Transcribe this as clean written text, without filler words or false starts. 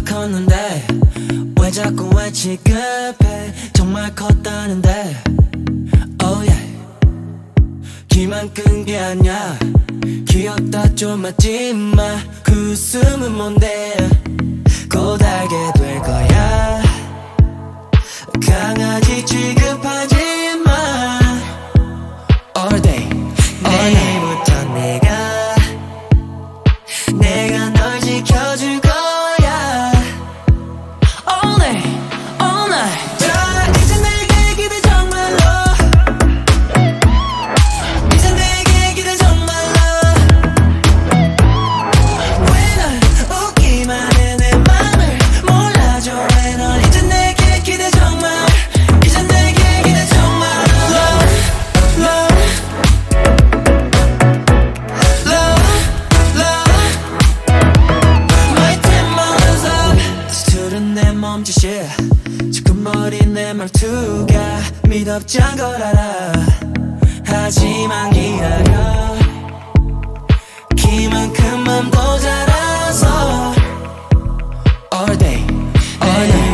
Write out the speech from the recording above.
컸는데 왜 자꾸 왜 취급해 정말 컸다는데 oh yeah 귀만 끈 게 아니야 귀엽다 좀 하지마 그 웃음은 뭔데 곧 알게 될 거야 강아지 취급하지 마 all day 내일부터 내가 널 지켜줄 거야 all day all night 자 이제 내게 기대 정말로 이제 내게 기대 정말로 왜 널 웃기만 해 내 맘을 몰라줘 왜 널 이제 내게 기대 정말 이제 내게 기대 정말 love love 술은 내 몸짓이 지끈머린 내 말투가 미덥지않은 걸 알아 하지만 기다려 키만큼 맘도 자라서 all day all night